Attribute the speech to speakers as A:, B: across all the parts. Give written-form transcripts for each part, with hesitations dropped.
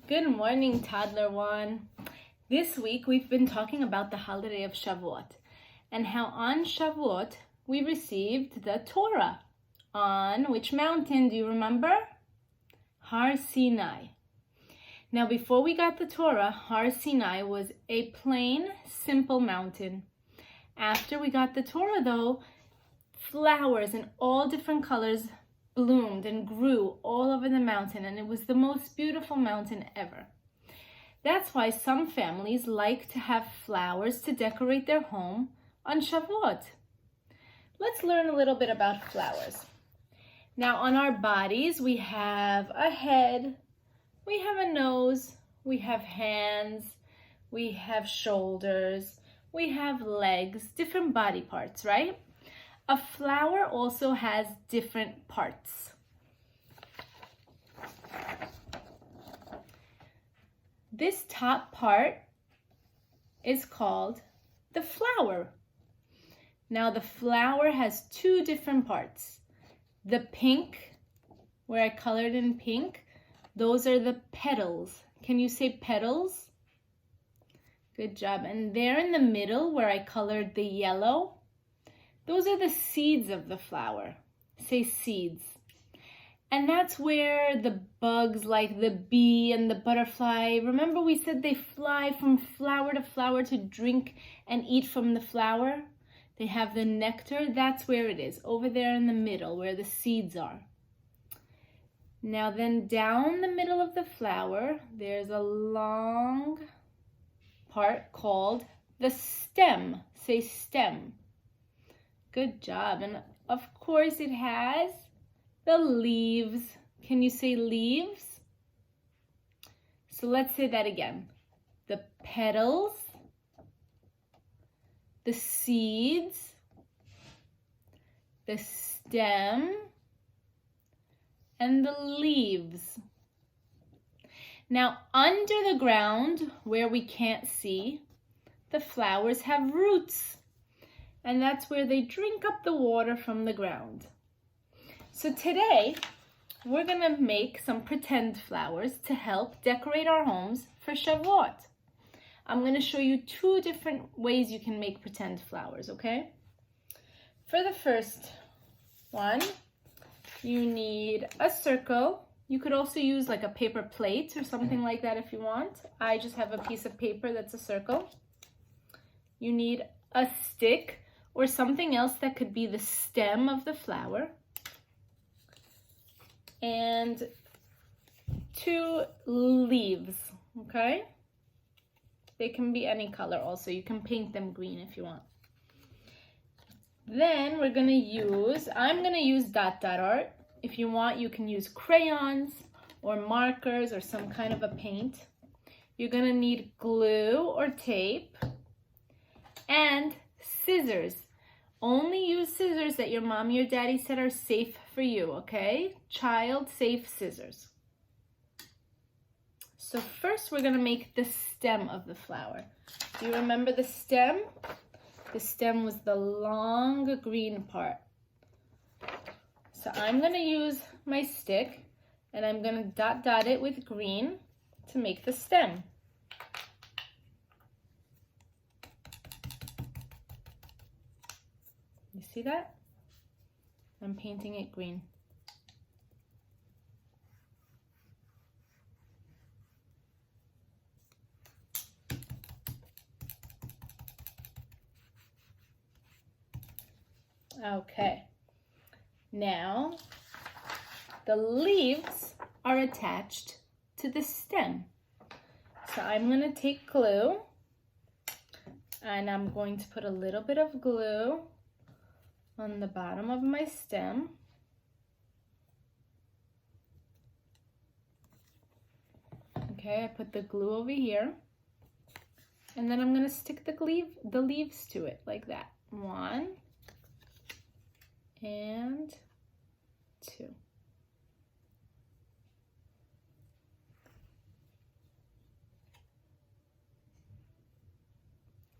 A: Good morning, Toddler One. This week we've been talking about the holiday of Shavuot and how on Shavuot we received the Torah. On which mountain, do you remember? Har Sinai. Now before we got the Torah, Har Sinai was a plain, simple mountain. After we got the Torah though, flowers in all different colors bloomed and grew all over the mountain, and it was the most beautiful mountain ever. That's why some families like to have flowers to decorate their home on Shavuot. Let's learn a little bit about flowers. Now on our bodies, we have a head, we have a nose, we have hands, we have shoulders, we have legs, different body parts, right? A flower also has different parts. This top part is called the flower. Now the flower has two different parts. The pink, where I colored in pink, those are the petals. Can you say petals? Good job. And there in the middle, where I colored the yellow, those are the seeds of the flower. Say seeds. And that's where the bugs like the bee and the butterfly, remember we said they fly from flower to flower to drink and eat from the flower? They have the nectar. That's where it is, over there in the middle where the seeds are. Now then down the middle of the flower, there's a long part called the stem. Say stem. Good job. And of course it has the leaves. Can you say leaves? So let's say that again. The petals, the seeds, the stem, and the leaves. Now under the ground where we can't see, the flowers have roots. And that's where they drink up the water from the ground. So today, we're gonna make some pretend flowers to help decorate our homes for Shavuot. I'm gonna show you two different ways you can make pretend flowers, okay? For the first one, you need a circle. You could also use like a paper plate or something like that if you want. I just have a piece of paper that's a circle. You need a stick, or something else that could be the stem of the flower, and two leaves, okay? They can be any color also. You can paint them green if you want. Then we're gonna use, I'm gonna use dot art. If you want, you can use crayons or markers or some kind of a paint. You're gonna need glue or tape and scissors. Only use scissors that your mommy or daddy said are safe for you, okay? Child safe scissors. So first we're gonna make the stem of the flower. Do you remember the stem? The stem was the long green part. So I'm gonna use my stick and I'm gonna dot it with green to make the stem. You see that? I'm painting it green. Okay. Now, the leaves are attached to the stem. So I'm going to take glue and I'm going to put a little bit of glue on the bottom of my stem. Okay, I put the glue over here. And then I'm going to stick the leaves to it like that. 1 and 2.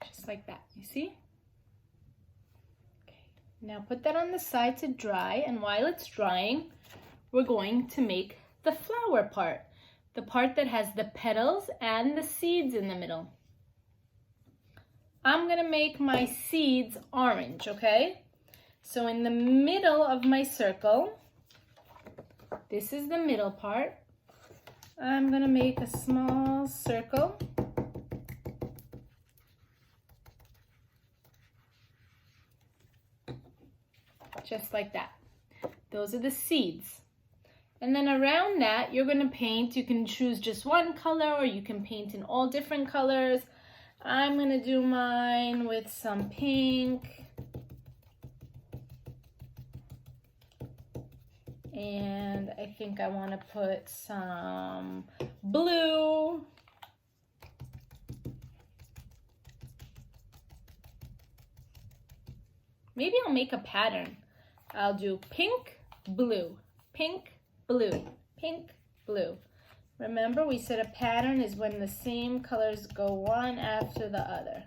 A: Just like that, you see? Okay. Now put that on the side to dry, and while it's drying, we're going to make the flower part. the part that has the petals and the seeds in the middle. I'm gonna make my seeds orange, okay? So in the middle of my circle, this is the middle part, I'm gonna make a small circle. Just like that. Those are the seeds. And then around that, you're gonna paint. You can choose just one color or you can paint in all different colors. I'm gonna do mine with some pink. And I think I wanna put some blue. Maybe I'll make a pattern. I'll do pink, blue, pink, blue, pink, blue. Remember, we said a pattern is when the same colors go one after the other.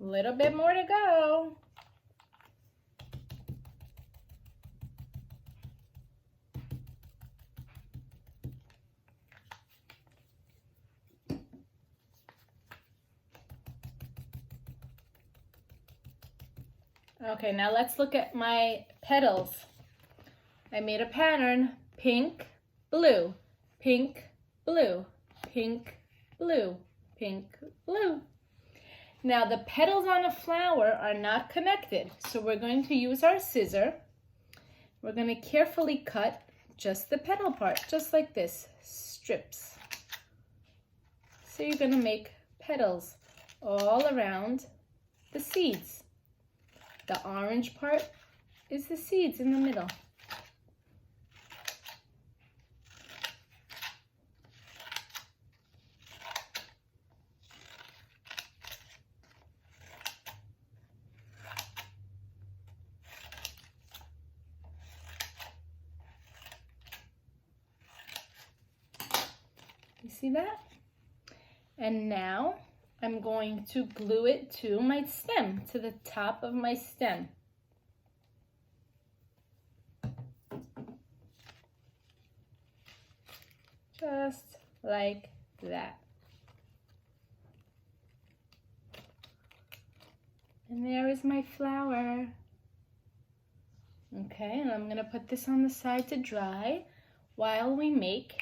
A: A little bit more to go. Okay, now let's look at my petals. I made a pattern, pink, blue, pink, blue, pink, blue, pink, blue. Now the petals on a flower are not connected, so we're going to use our scissor. We're going to carefully cut just the petal part, just like this, strips. So you're going to make petals all around the seeds. The orange part is the seeds in the middle. You see that? And now I'm going to glue it to my stem, to the top of my stem. Just like that. And there is my flower. Okay, and I'm gonna put this on the side to dry while we make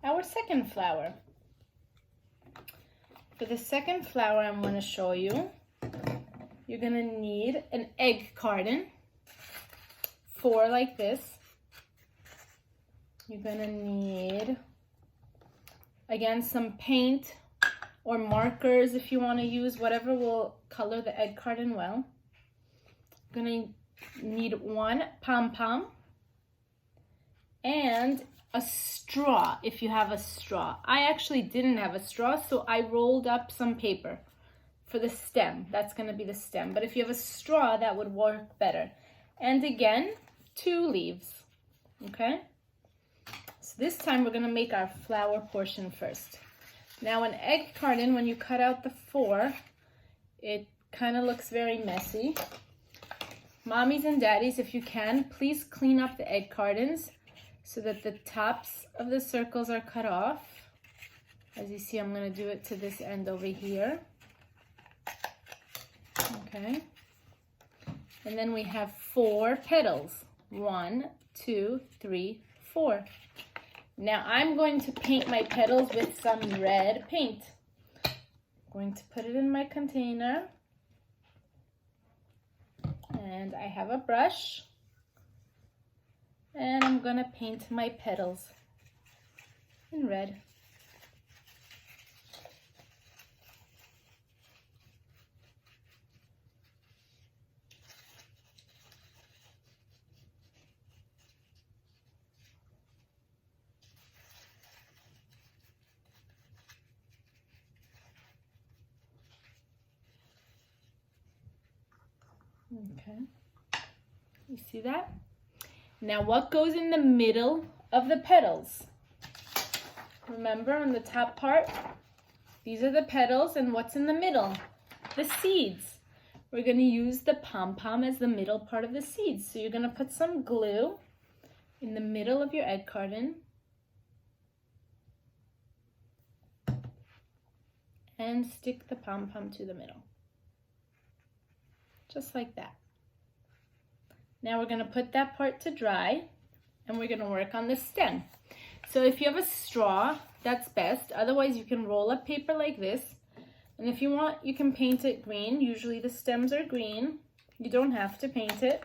A: our second flower. For the second flower I'm going to show you, you're going to need an egg carton, 4 like this. You're going to need, again, some paint or markers if you want to use, whatever will color the egg carton well. You're going to need 1 pom-pom and a straw if you have a straw. I actually didn't have a straw, so I rolled up some paper for the stem. That's going to be the stem. But if you have a straw, that would work better. And again, 2 leaves. Okay? So this time we're going to make our flower portion first. Now an egg carton, when you cut out the 4, it kind of looks very messy. Mommies and daddies, if you can, please clean up the egg cartons so that the tops of the circles are cut off. As you see, I'm going to do it to this end over here. Okay. And then we have 4 petals. 1, 2, 3, 4. Now I'm going to paint my petals with some red paint. I'm going to put it in my container. And I have a brush. And I'm going to paint my petals in red. Okay. You see that? Now what goes in the middle of the petals? Remember on the top part, these are the petals, and what's in the middle? The seeds. We're going to use the pom-pom as the middle part of the seeds. So you're going to put some glue in the middle of your egg carton and stick the pom-pom to the middle. Just like that. Now we're going to put that part to dry, and we're going to work on the stem. So if you have a straw, that's best. Otherwise, you can roll up paper like this. And if you want, you can paint it green. Usually the stems are green. You don't have to paint it.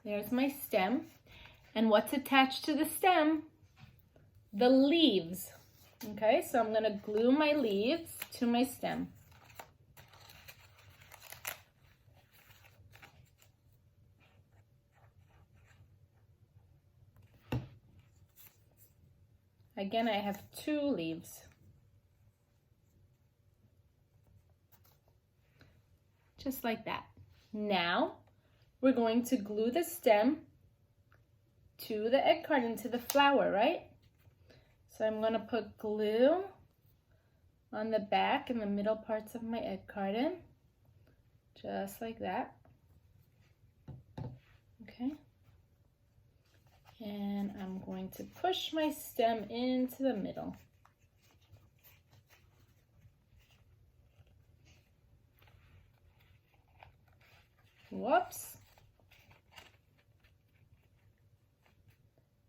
A: There's my stem. And what's attached to the stem? The leaves. Okay, so I'm going to glue my leaves to my stem. Again, I have 2 leaves. Just like that. Now, we're going to glue the stem to the egg carton, to the flower, right? So I'm going to put glue on the back and the middle parts of my egg carton, just like that. Okay. And I'm going to push my stem into the middle. Whoops.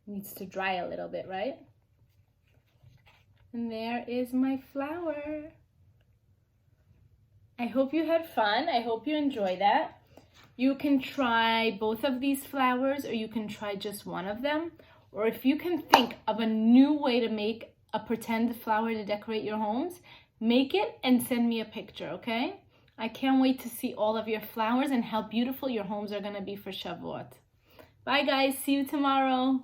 A: Needs to dry a little bit, right? And there is my flower. I hope you had fun. I hope you enjoy that. You can try both of these flowers, or you can try just one of them. Or if you can think of a new way to make a pretend flower to decorate your homes, make it and send me a picture, okay? I can't wait to see all of your flowers and how beautiful your homes are going to be for Shavuot. Bye guys, see you tomorrow.